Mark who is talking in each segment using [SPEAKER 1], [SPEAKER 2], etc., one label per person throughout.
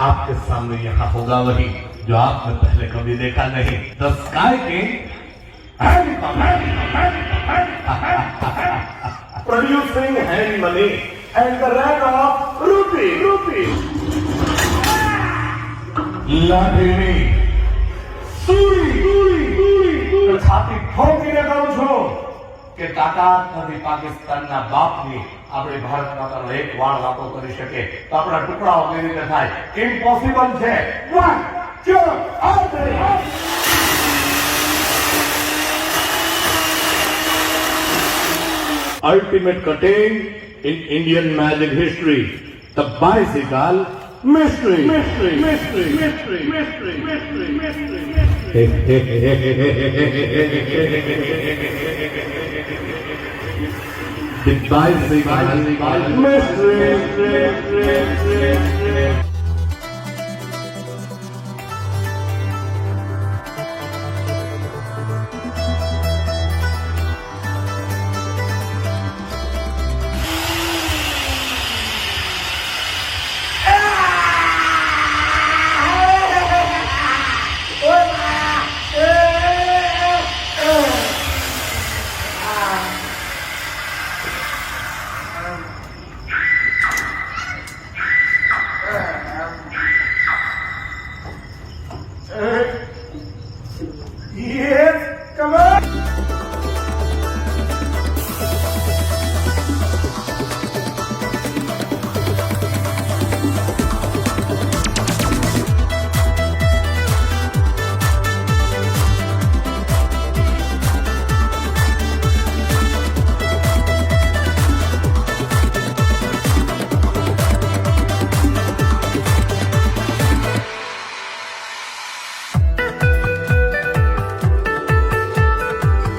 [SPEAKER 1] आपके सामने यहाँ होगा वही जो आपने पहले कभी देखा नहीं। The sky king producing hand money and the rank of rupee. લાઠીની સૂરી છાતી ઠોકીને કહું છું કે તાકાત નથી પાકિસ્તાનના બાપની આપણે ભારત માતાનો એક વાળ વાતો કરી શકે તો આપણા ટુકડાઓ કેવી રીતે થાય? ઇમ્પોસિબલ છે. 1 2 3 Ultimate cutting in Indian magic history. The bicycle mystery. The bicycle mystery. Yes, come on.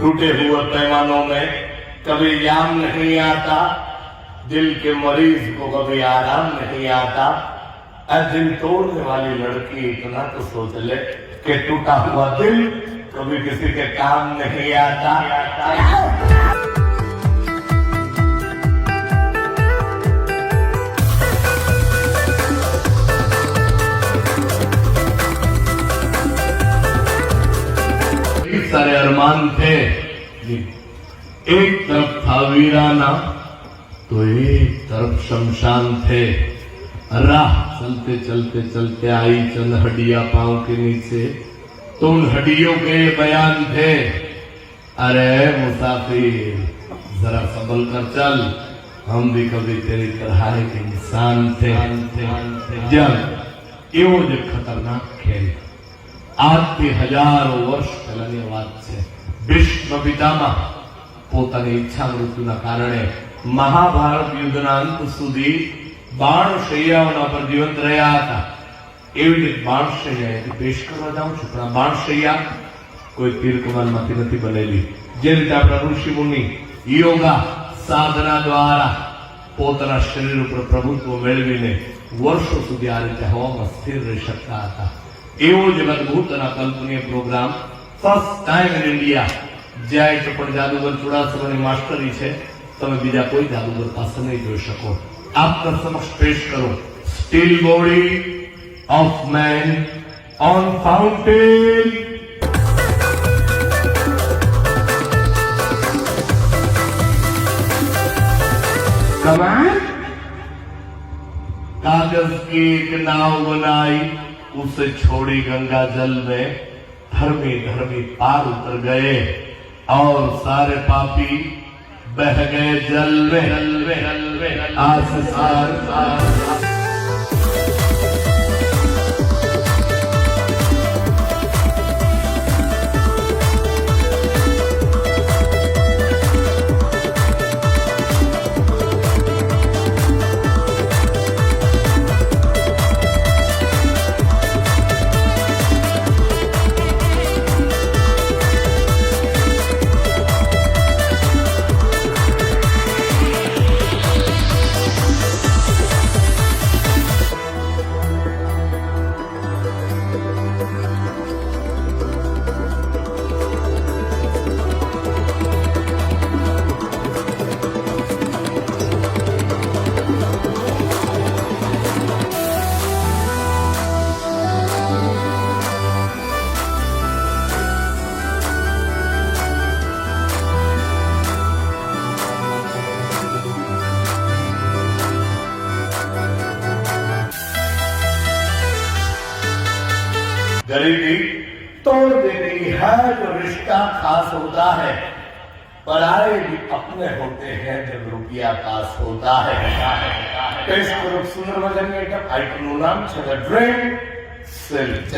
[SPEAKER 1] टूटे हुए पैमानों में कभी याम नहीं आता, दिल के मरीज को कभी आराम नहीं आता। दिल तोड़ने वाली लड़की इतना तो सोच ले कि टूटा हुआ दिल कभी किसी के काम नहीं आता। सारे अरमान थे, एक तरफ था वीराना तो एक तरफ शमशान थे। राह चलते चलते चलते आई चंद हड्डियां पांव के नीचे, तो उन हड्डियों के बयान थे, अरे मुसाफिर जरा संभल कर चल, हम भी कभी तेरी तरह एक इंसान थे। जब एवो जो खतरनाक खेल આજથી હજારો વર્ષ પહેલાની વાત છે. ભીષ્મ પિતામહ પોતાની ઈચ્છા મૃત્યુના કારણે મહાભારત યુદ્ધના અંત સુધી બાણશૈયાઓના પર જીવંત રહ્યા હતા. એવી રીતે બાણશૈયા એટલે પેશ કરવા જાઉં છું, પણ આ બાણશૈયા કોઈ તીર કમાનમાંથી નથી બનેલી. જે રીતે આપણા ઋષિ મુનિ યોગા સાધના દ્વારા પોતાના શરીર ઉપર પ્રભુત્વ મેળવીને વર્ષો સુધી આ રીતે હવામાં સ્થિર રહી શકતા હતા. એવો જ અદભુત અને કલ્પનીય programme first time in India. જ્યાં પણ જાદુગર ચુડાસમાની માસ્ટરી છે, તમે બીજા કોઈ જાદુગર પાસે નહીં જોઈ શકો. આપના સમક્ષ પેશ કરો steel body of main on fountain. कमाल कागज की एक नाव बनाई, उसे छोड़ी गंगा जल में, धर्मी धर्मी पार उतर गए और सारे पापी बह गए जल में। गरीबी तोड़ देती है जो रिश्ता खास होता है, पराए भी अपने होते हैं जब रुपया पास होता है। ટેસ્ટ કરો સુંદર મજાની આઈટમ. આઈટમનું નામ છે the drain silk.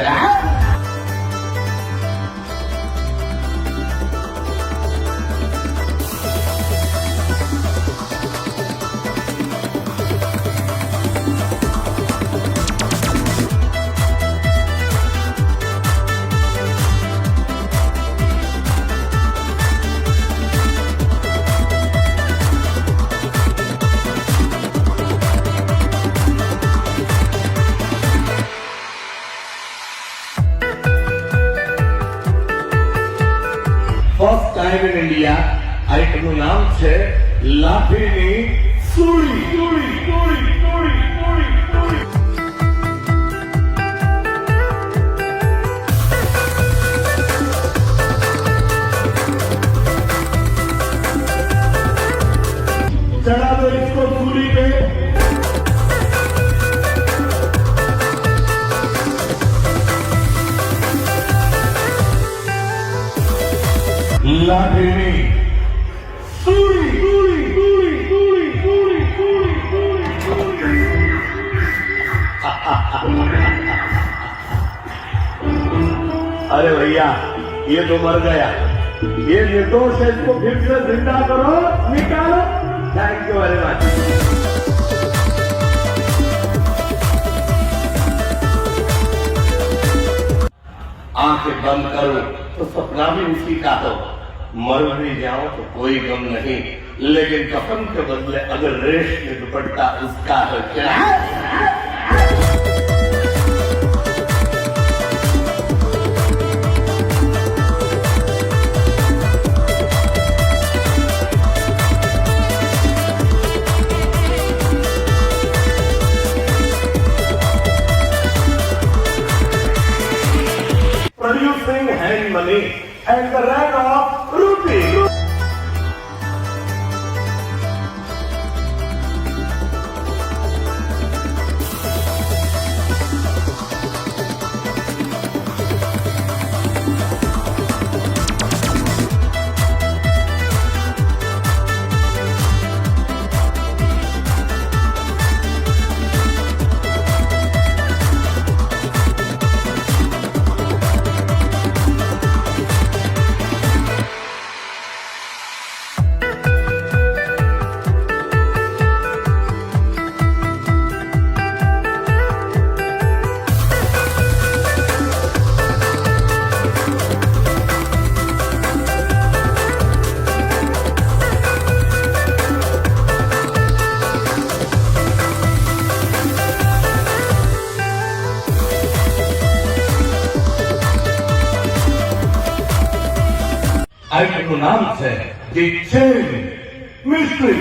[SPEAKER 1] First time in India આઈટમનું નામ છે લાઠીની સુરી. चढ़ा दो इसको सूली पे. લાઠીની સુરી. अरे भैया ये तो मर गया, ये निर्दोष है, इसको फिर से जिंदा करो, निकालो. Thank you very much. आंखें बंद करो तो सपना भी उसी का हो. मर भी जाओ तो कोई गम नहीं, लेकिन कफन के बदले अगर रेशमी दुपट्टा उसका है क्या? Producing hand money and the rank of rupee. આઈટમનું નામ છે ધી ચેન મિસ્ટ્રી.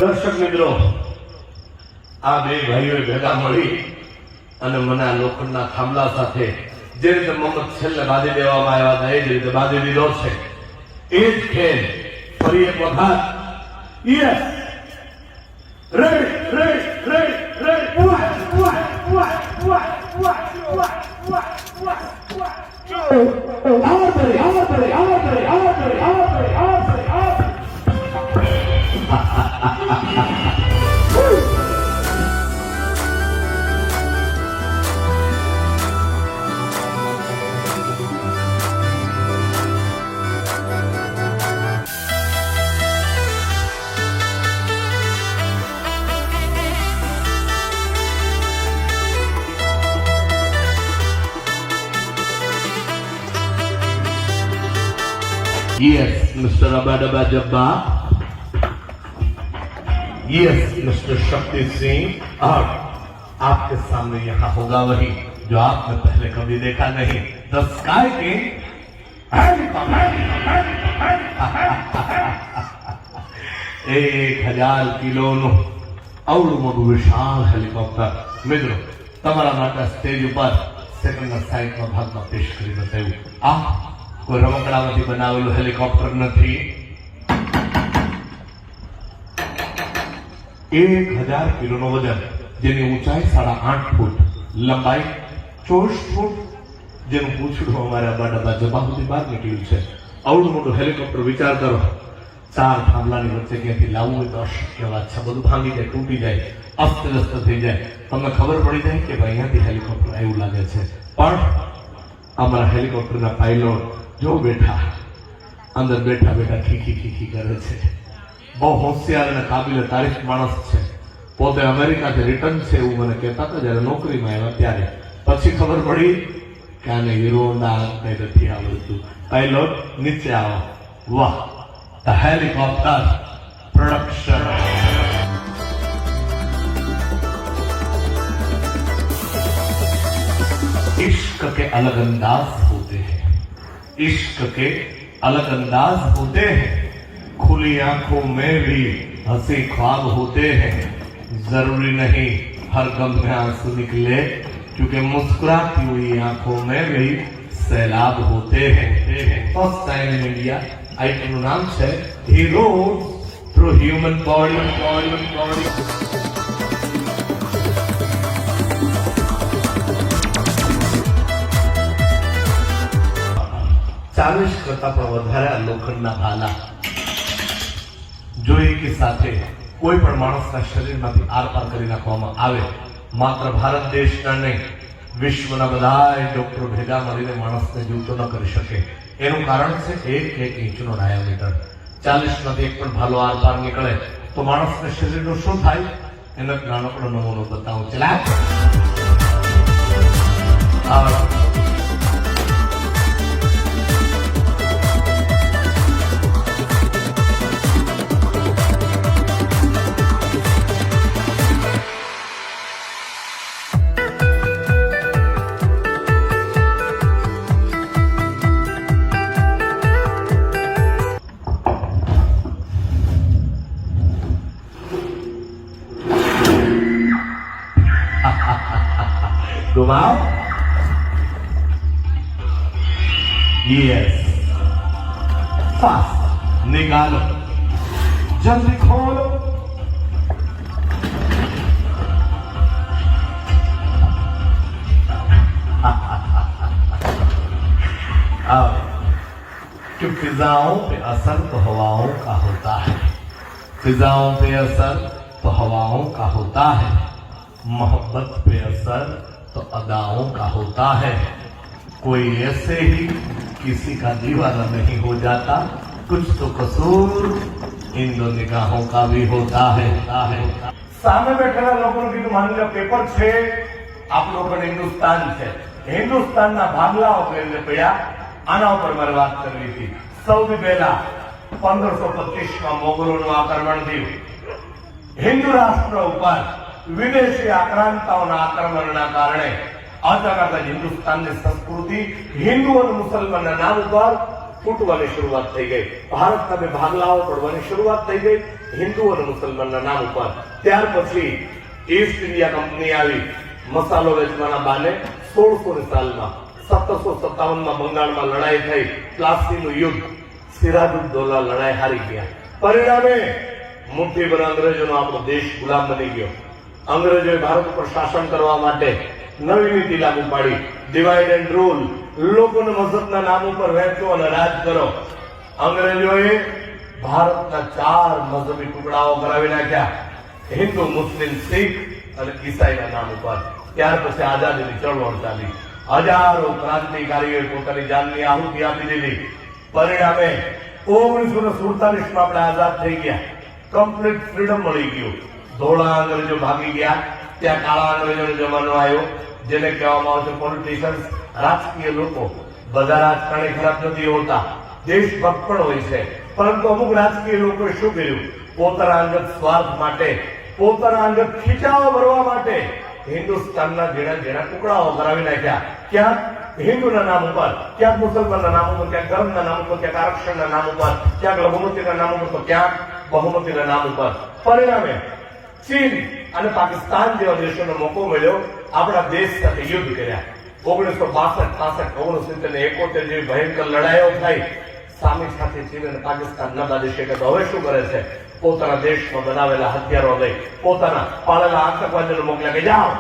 [SPEAKER 1] દર્શક મિત્રો, આ બે ભાઈઓએ ભેગા મળી અને મને આ લોખંડના થાંભલા સાથે જે રીતે મમ્મત છેલ્લે બાંધી દેવામાં આવ્યા હતા એ જ રીતે બાંધી દીધો છે. એ જ ખેલ ફરી એક વખત. Yes, Yes, Mr. Abadaba Jabba. Yes, Mr. Shakti Singh. और आपके सामने यहाँ होगा वही जो आपने पहले कभी देखा नहीं, द स्काई किंग। 1000 કિલોનું અવળું મોટું વિશાળ હેલિકોપ્ટર મિત્રો તમારા માટે સ્ટેજ ઉપર સેકન્ડના સાઈડના ભાગમાં પેશ કરી બતાવ્યું. આ કોઈ રમકડામાંથી બનાવેલું હેલિકોપ્ટર નથી. 1000 કિલોનું વજન, જેની ઊંચાઈ 8.5 ફૂટ, લંબાઈ 24 ફૂટ, જેનું પૂંછડું અમારા બાડા જબા સુધી બહાર નીકળ્યું છે. અવળું મોટું હેલિકોપ્ટર વિચાર કરો, 4 થાંભલાની વચ્ચે ક્યાંથી લાવવું હોય તો અશક્ય વાત છે. બધું ભાંગી જાય, તૂટી જાય, અસ્તવ્યસ્ત થઈ જાય. તમને ખબર પડી જાય કે ભાઈ અહીંયાથી હેલિકોપ્ટર આવ્યું લાગે છે. પણ અમારા હેલિકોપ્ટરના પાયલોટ જો બેઠા અંદર બેઠા બેઠા ખીખી ખીખી કરે છે. બહુ હોશિયાર અને કાબિલે તારીફ માણસ છે. પોતે અમેરિકાથી રિટર્ન છે એવું મને કહેતા હતા જયારે નોકરીમાં આવ્યા ત્યારે. પછી ખબર પડી કે આને હીરોના નથી આવડતું. પાયલોટ નીચે આવો. વાહ, ધ હેલિકોપ્ટર प्रोडक्शन। इश्क के अलग अंदाज होते हैं, इश्क के अलग अंदाज होते हैं, खुली आंखों में भी हंसी ख्वाब होते हैं। जरूरी नहीं हर गम में आंसू निकले, क्योंकि मुस्कुराती हुई आंखों में भी सैलाब होते हैं। First time in India item નું નામ છે હીરો થ્રુ હ્યુમન બોડી। 40 કરતા પણ વધારે લોખંડના ભાલા જો એકી સાથે કોઈ પણ માણસના શરીરમાંથી આરપાર કરી નાખવામાં આવે, માત્ર ભારત દેશના નહીં વિશ્વના બધા ડોક્ટરો ભેગા મળીને માણસને જીવતો ન કરી શકે. એનું કારણ છે 1 ઇંચનો ડાયામીટર. 40 માંથી એક પણ ભાલો આરપાર નીકળે તો માણસના શરીરનું શું થાય એનો એક નાનકડો નમૂનો બતાવું. ચલા घुमाओ। यस, फास्ट निकालो, जल्दी खोलो। अब कि फिजाओं पे असर तो हवाओं का होता है, फिजाओं पे असर तो हवाओं का होता है, मोहब्बत पे असर तो अदाओं का होता है। कोई ऐसे ही किसी का दीवाना नहीं हो जाता, कुछ तो कसूर इन दो निगाहों का भी होता है। सामने बैठेला लोगों की मान लो पेपर छे, आप लोगों ने हिंदुस्तान છે, હિન્દુસ્તાનના ભાગલાઓ કરીને પડ્યા. આના ઉપર મારે વાત કરવી હતી. સૌથી પહેલા 1525માં મોગલોનું આક્રમણ થયું. હિન્દુ રાષ્ટ્ર ઉપર વિદેશી આક્રાંતાઓના આક્રમણના કારણે અચાનક જ હિન્દુસ્તાનની સંસ્કૃતિ હિન્દુ અને મુસલમાનના નામ ઉપર તૂટવાની શરૂઆત થઈ ગઈ. ભારતના બે ભાગલાઓ પડવાની શરૂઆત થઈ ગઈ હિન્દુ અને મુસલમાનના નામ ઉપર. ત્યાર પછી ઈસ્ટ ઇન્ડિયા કંપની આવી મસાલો વેચવાના બાને 1600 સાલમાં 1757માં બંગાળમાં લડાઈ થઈ, પ્લાસીનું યુદ્ધ, સિરાજુદ્દૌલા લડાઈ હારી ગયા. પરિણામે મુઠ્ઠીભર અંગ્રેજોનો આપણો દેશ ગુલામ બની ગયો. અંગ્રેજોએ ભારત ઉપર શાસન કરવા માટે નવી નીતિ લાગુ પાડી, ડિવાઇડ એન્ડ રૂલ, લોકોને મઝહબના નામ ઉપર વહેંચો અને રાજ કરો. અંગ્રેજોએ ભારતના 4 મઝહબી ટુકડાઓ કરાવી નાખ્યા, હિન્દુ, મુસ્લિમ, શીખ અને ઈસાઈના નામ ઉપર. ત્યાર પછી આઝાદીની ચળવળ ચાલી. હજારો ક્રાંતિકારીઓએ પોતાની જાનની આહુતિ આપી દીધી. પરિણામે 1947માં આપણે આઝાદ થઈ ગયા, કમ્પ્લીટ ફ્રીડમ મળી ગયું. ધોળા અંગ્રેજો ભાગી ગયા, ત્યાં કાળા અંગ્રેજોનો જમાનો આવ્યો, જેને કહેવામાં આવે છે પોલિટિશિયન્સ, રાજકીય લોકો. બધા રાજકારણી ખરાબ નથી હોતા,
[SPEAKER 2] દેશભક્ત પણ હોય છે, પરંતુ અમુક રાજકીય લોકોએ શું કર્યું? પોતાના અંગત સ્વાર્થ માટે, પોતાના અંગત ખીચાઓ ભરવા માટે હિન્દુસ્તાનના ઝીણા ઝીણા ટુકડાઓ કરાવી નાખ્યા. ક્યાંક હિન્દુના નામ ઉપર, ક્યાંક મુસલમાનના નામ ઉપર, ક્યાંક ધર્મના નામ ઉપર, ક્યાંક આરક્ષણના નામ ઉપર, ક્યાંક લઘુમતીના નામ ઉપર, તો ક્યાંક બહુમતીના નામ ઉપર. પરિણામે ચીન અને પાકિસ્તાન જેવા દેશોનો મોકો મળ્યો આપણા દેશ સાથે યુદ્ધ કર્યા. 1962, 65, 69 ને 71 જેવી ભયંકર લડાઈઓ થઈ. સામી સાથે ચીન અને પાકિસ્તાન ન બાંધી શકે તો હવે શું કરે છે? પોતાના દેશમાં બનાવેલા હથિયારો લઈ પોતાના પાળેલા આતંકવાદીઓ મોકલ્યા કે જાઓ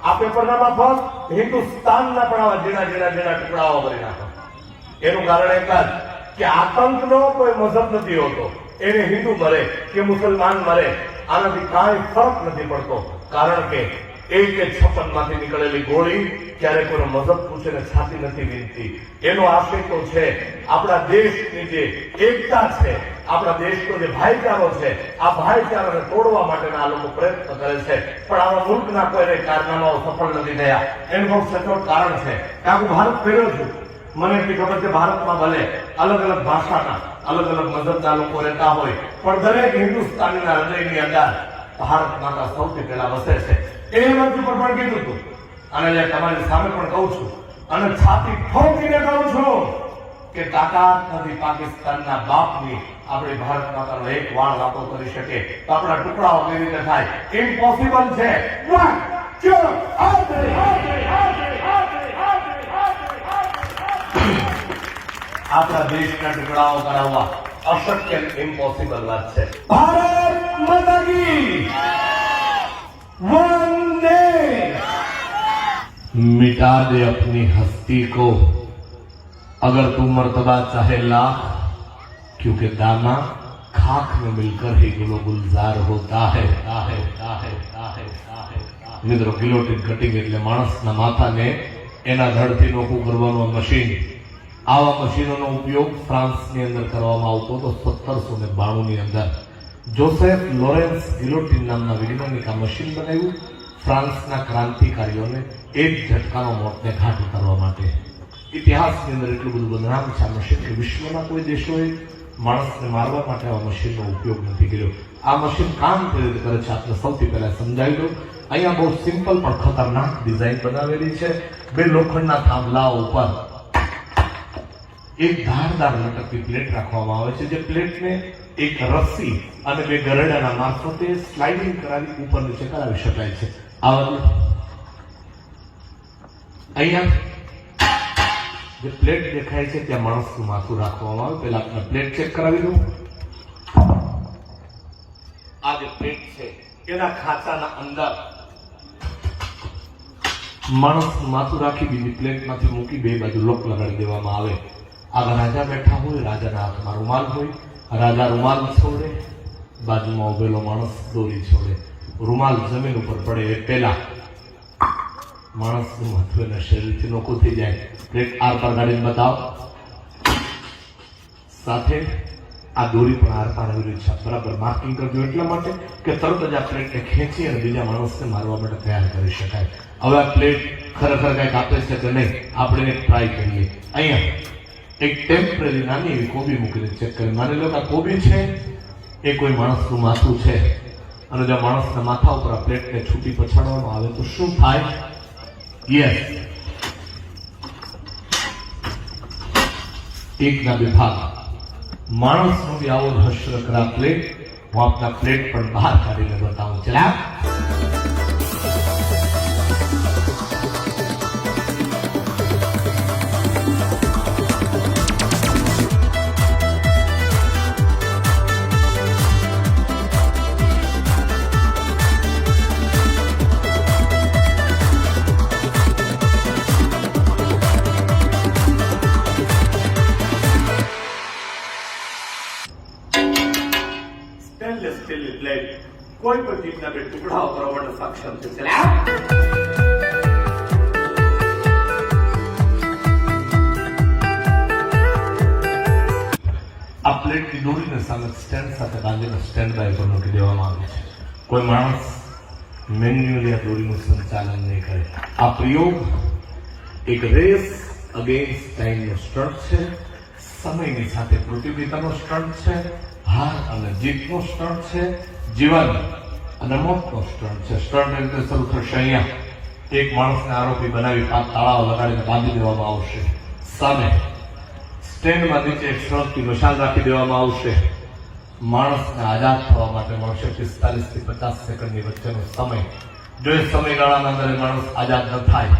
[SPEAKER 2] આ પેપરના માફક હિન્દુસ્તાનના પણ આવા ઝીણા ઝીણા ઝીણા ટુકડાઓ કરી નાખો. એનું કારણ એક જ કે આતંકનો કોઈ મઝહબ નથી હોતો. એને હિન્દુ મરે કે મુસલમાન મરે આનાથી કાંઈ ફરક નથી પડતો. કારણ કે 56 માંથી નીકળેલી ગોળી ક્યારે કોઈનો મઝહબ પૂછીને છાતી નથી વીંધતી. એનો આશય તો છે આપણા દેશની જે એકતા છે, આપણા દેશનો જે ભાઈચારો છે, આ ભાઈચારાને તોડવા માટેના આ લોકો પ્રયત્ન કરે છે. પણ આવા મુલ્કના કોઈ કારનામાઓ સફળ નથી થયા. એનું બહુ સચોટ કારણ છે કે હું ભારત ફેર્યો છું. મને એટલી ખબર છે ભારતમાં ભલે અલગ અલગ ભાષાના, અલગ અલગ મઝહબના લોકો રહેતા હોય, પણ દરેક હિન્દુસ્તાનીના હૃદયની અંદર ભારત માતા સૌથી પહેલા વસે છે. એ મંચ પર પણ કીધું હતું અને તમારી સામે પણ કહું છું અને છાતી ઠોકીને કહું છું કે તાકાત નથી પાકિસ્તાનના બાપની આપણી ભારત માતાનો એક વાળ વાતો કરી શકે તો આપણા ટુકડાઓ કેવી રીતે થાય? ઇમ્પોસિબલ છે. આપણા દેશના ટુકડાઓ કરાવવા અશક્ય, ઇમ્પોસિબલ વાત છે. ભારત માતા કી वंदे।
[SPEAKER 1] मिटा दे अपनी हस्ती को अगर तू मर्तबा चाहे लाख, क्योंकि दाना खाक में मिलकर ही गुलो गुलजार होता है. મિત્રો, ગિલોટીન કટિંગ એટલે માણસના માથાને એના ધડથી નોખું કરવાનું મશીન. આવા મશીનોનો ઉપયોગ ફ્રાન્સની અંદર કરવામાં આવતો હતો 1792 ની અંદર. જોસેફ લોરેન્સ ગિલોટીન નામના વૈજ્ઞાનિક આ મશીન બનાવ્યું ફ્રાન્સના ક્રાંતિકારીઓને એક ઝટકાનો મોતને ઘાટ ઉતારવા માટે. ઇતિહાસની અંદર એટલું બધું બદનામ છે આ મશીન કે વિશ્વના કોઈ દેશોએ માણસને મારવા માટે આ મશીનનો ઉપયોગ નથી કર્યો. આ મશીન કામ કેવી રીતે કરે છે આપને સૌથી પહેલા સમજાવી દઉં. અહીંયા બહુ સિમ્પલ પણ ખતરનાક ડિઝાઇન બનાવેલી છે. બે લોખંડના થાંભલાઓ ઉપર એક ધારદાર લટકતી પ્લેટ રાખવામાં આવે છે, જે પ્લેટને એક રસ્સી અને બે ગરડાના મારફતે સ્લાઇડિંગ કરાવી ઉપર નીચે કરાવી શકાય છે. અહીંયા જે પ્લેટ દેખાય છે ત્યાં માણસનું માથું રાખવામાં આવે. પહેલા આપણે પ્લેટ ચેક કરાવી દઉં. આ જે પ્લેટ છે એના ખાંચાના અંદર માણસનું માથું રાખી બીજી પ્લેટમાંથી મૂકી બે બાજુ લોક લગાડી દેવામાં આવે. આગળ રાજા બેઠા હોય, રાજાના હાથમાં રૂમાલ હોય, રાજા રૂમાલ છોડે, બાજુમાં ઉભેલો માણસ દોરી છોડે. રૂમાલ જમીન ઉપર પડે એ પહેલા માણસનું માથું એના શરીરથી નોખું થઈ જાય. પ્લેટ આર પાર ગાડીને બતાવો. સાથે આ દોરી પણ આર પાર આવી રહી છે. બરાબર માર્કિંગ કરજો એટલા માટે કે તરત જ આ પ્લેટને ખેંચી અને બીજા માણસને મારવા માટે તૈયાર કરી શકાય. હવે આ પ્લેટ ખરેખર કંઈક આપે છે કે નહીં આપણે ટ્રાય કરીએ. અહીંયા એક ટેમ્પરરી નાની એવી કોબી મૂકીને ચેક કરી. માની લો કે આ કોબી છે એ કોઈ માણસનું માથું છે અને જો માણસના માથા ઉપર આ પ્લેટને છૂટી પછાડવામાં આવે તો શું થાય? યસ, એકના બે ભાગ. માણસનો બી આવો રહસ્ય કરા પ્લેટ. હું આપના પ્લેટ પણ બહાર કાઢીને બતાવું. ચલા
[SPEAKER 2] કોઈ પણ ચીજના બે ટુકડાઓ કરવા માટે સક્ષમ છે.
[SPEAKER 1] આ પ્લેટની દોરીને સામે સ્ટેન્ડ સાથે બાંધીને સ્ટેન્ડ બાય પર મૂકી દેવામાં આવે છે. કોઈ માણસ મેન્યુઅલી આ દોરીનું સંચાલન નહીં કરે. આ પ્રયોગ એક રેસ અગેન્સ્ટ ટાઈમનો સ્ટન્ટ છે.
[SPEAKER 2] સમયની સાથે પ્રતિયોગિતાનો સ્ટન્ટ છે, હાર અને જીતનો સ્ટન્ટ છે, જીવન અને મોતનો સ્ટન્ટ છે. સ્ટન્ટ રીતે શરૂ થશે અહીંયા. એક માણસને આરોપી બનાવી 5 તાળાઓ લગાડીને બાંધી દેવામાં આવશે. સામે સ્ટેન્ડમાં નીચે એક સળગતી મશાલ રાખી દેવામાં આવશે. માણસને આઝાદ થવા માટે મળશે 45 થી 50 સેકન્ડની વચ્ચેનો સમય. જો એ સમયગાળાના અંદર માણસ આઝાદ ન થાય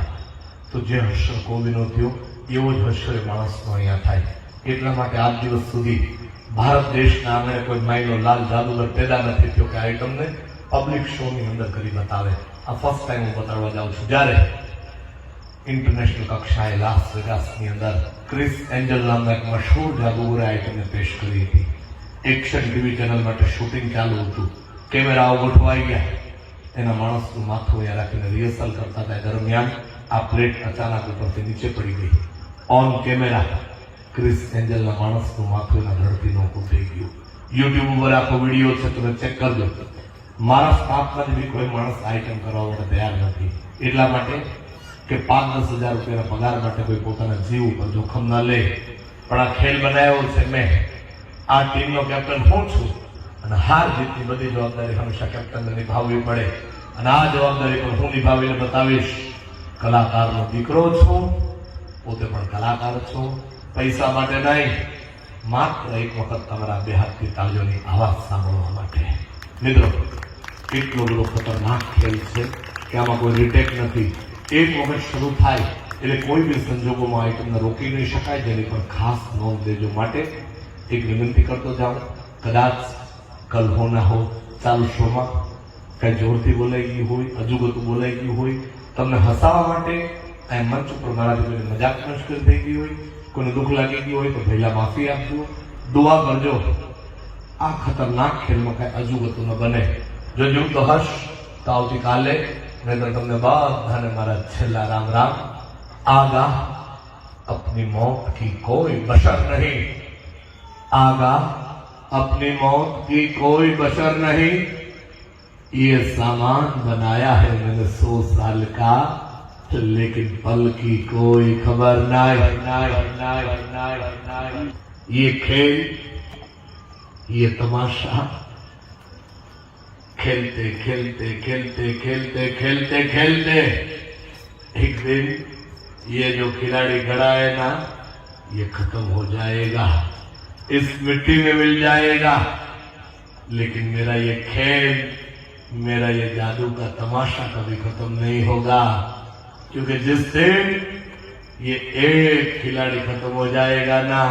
[SPEAKER 2] તો જે હર્ષ કોબીનો થયો એવો જ હર્ષ એ માણસનો અહીંયા થાય. એટલા માટે આજ દિવસ સુધી ભારત દેશના આંગણે કોઈ માયનો લાલ જાદુગર પેદા નથી થયો કે આઈટમને પબ્લિક શોની અંદર કરી બતાવે. આ ફર્સ્ટ ટાઈમ હું બતાડવા જાઉં છું. જ્યારે ઇન્ટરનેશનલ કક્ષાએ લાસ વેગાસની અંદર ક્રિસ એન્જલ નામના એક મશહૂર જાદુગરે આઈટમને પેશ કરી હતી. એક્શન ટીવી ચેનલ માટે શૂટિંગ ચાલુ હતું. કેમેરાઓ ગોઠવાઈ ગયા. એના માણસનું માથું અહીંયા રાખીને રિહર્સલ કરતા હતા. દરમિયાન આ પ્લેટ અચાનક ઉપરથી નીચે પડી ગઈ. ઓન કેમેરા ક્રિસ એન્જલના માણસનું માથું એના ધરતી નોખું થઈ ગયું. યુટ્યુબ ઉપર આખો વિડીયો છે, તમે ચેક કરજો. મારા સ્ટાફમાંથી બી કોઈ માણસ આઈટમ કરવા માટે તૈયાર નથી. એટલા માટે કે 5-10 હજાર રૂપિયાના પગાર માટે કોઈ પોતાના જીવ ઉપર જોખમ ના લે. પણ આ ખેલ બનાવ્યો છે મેં. આ ટીમનો કેપ્ટન હું છું અને હાર જીતની બધી જવાબદારી હંમેશા કેપ્ટનને નિભાવવી પડે. અને આ જવાબદારી પણ હું નિભાવીને બતાવીશ. કલાકારનો દીકરો છું, પોતે પણ કલાકાર છું. પૈસા માટે નહીં, માત્ર એક વખત તમારા બે હાથની તાળીઓની આવાજ સાંભળવા માટે. મિત્રો, એટલો બધો ખતરનાક ખેલ છે કે આમાં કોઈ રિટેક નથી. એક વખત શરૂ થાય એટલે કોઈ બી સંજોગોમાં આઈટમને રોકી નહીં શકાય. જેની પર ખાસ નોંધ લેજો. માટે એક વિનંતી કરતો જાઉં, કદાચ કલ હો ના હો ચાલુ શોમાં કઈ જોરથી બોલાઈ ગયું હોય, અજુગતું બોલાઈ ગયું હોય, તમને હસાવવા માટે આ મંચ ઉપર મારાથી કોઈને મજાક મશ્કરી થઈ ગઈ હોય, કોઈને દુઃખ લાગી ગયું હોય તો પહેલા માફી આપજો, દુઆ કરજો. આ ખતરનાક ખેલમાં કઈ અજુગતું ન બને. જો જોયું તો હર્ષ તો આવતીકાલે મેં તો તમને બધાને મારા છેલ્લા રામ રામ. आगा अपनी मौत की कोई बशर नहीं, आगा अपनी मौत की कोई बशर नहीं, ये सामान बनाया है मैंने 100 साल का, लेकिन पल की कोई खबर नहीं. ये खेल, ये तमाशा खेलते खेलते खेलते खेलते खेलते खेलते एक दिन ये जो खिलाड़ी खड़ा है ना, ये खत्म हो जाएगा, इस मिट्टी में मिल जाएगा. लेकिन मेरा ये खेल, मेरा ये जादू का तमाशा कभी खत्म नहीं होगा. क्योंकि जिस दिन ये एक खिलाड़ी खत्म हो जाएगा ना,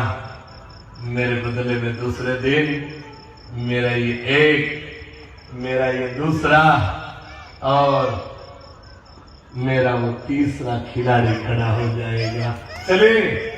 [SPEAKER 2] मेरे बदले में दूसरे दिन मेरा ये एक, मेरा ये दूसरा और मेरा वो तीसरा खिलाड़ी खड़ा हो जाएगा. चलिए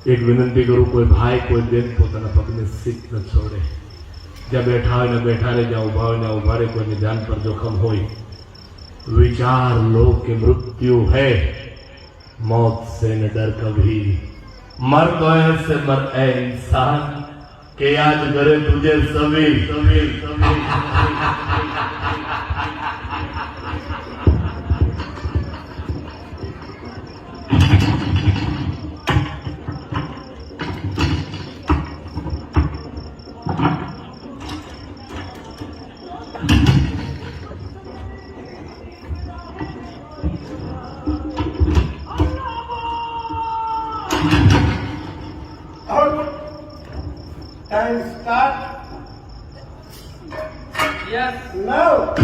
[SPEAKER 2] एक विनंती करूं, कोई भाई कोई बेन પોતાના પગને સીટ ન છોડે. જ્યાં બેઠા હોય ને બેઠા રહે, જ્યાં ઉભા હોય ને ઉભા રહે. કોઈની જાન પર જોખમ હોય, विचार लो कि मृत्यु है, मौत से न डर कभी,
[SPEAKER 1] मर तो ऐसे मर ए इंसान के याद करे तुझे सभी सभी सभी
[SPEAKER 3] Time start.
[SPEAKER 4] Yes.
[SPEAKER 3] Now.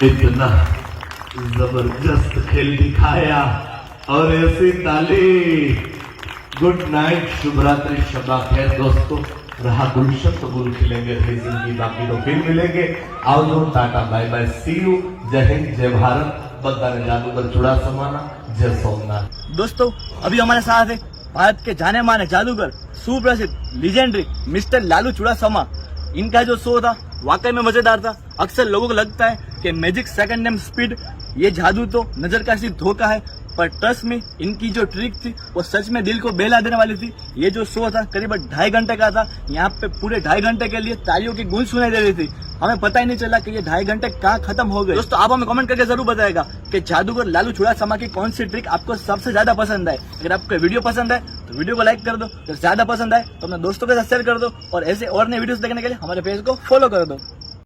[SPEAKER 1] इतना जबरदस्त खेल दिखाया और ऐसी ताली। गुड नाइट, शुभ रात्रि, शबा खैर दोस्तों। रहा गुलशन तो गुल खिलेंगे फिर जिंदगी, बाकी तो फिर मिलेंगे। आओ दो, tata bye bye, see you, जय हिंद, जय भारत। बदाने जादूगर चुड़ासमाना, जय सोमनाथ।
[SPEAKER 4] दोस्तों अभी हमारे साथ है भारत के जाने माने जादूगर, सुप्रसिद्ध, लीजेंडरी मिस्टर लालू चुड़ासमा। इनका जो शो था वाकई में मजेदार था। अक्सर लोगों को लगता है कि मैजिक सेकंड नेम स्पीड, ये जादू तो नजर का सिर्फ धोखा है, पर ट्रस्ट में इनकी जो ट्रिक थी वो सच में दिल को बहला देने वाली थी। ये जो शो था करीबन 2.5 घंटे का था। यहाँ पे पूरे 2.5 घंटे के लिए तालियों की गूंज सुनाई दे रही थी। हमें पता ही नहीं चला कि ये 2.5 घंटे कहाँ खत्म हो गए। दोस्तों आप हमें कमेंट करके जरूर बताएगा कि जादूगर लालू चुड़ासमा की कौन सी ट्रिक आपको सबसे ज्यादा पसंद है। अगर आपको वीडियो पसंद है तो वीडियो को लाइक कर दो, अगर ज्यादा पसंद है तो अपने दोस्तों के साथ शेयर कर दो, और ऐसे और नए वीडियोस देखने के लिए हमारे पेज को फॉलो कर दो।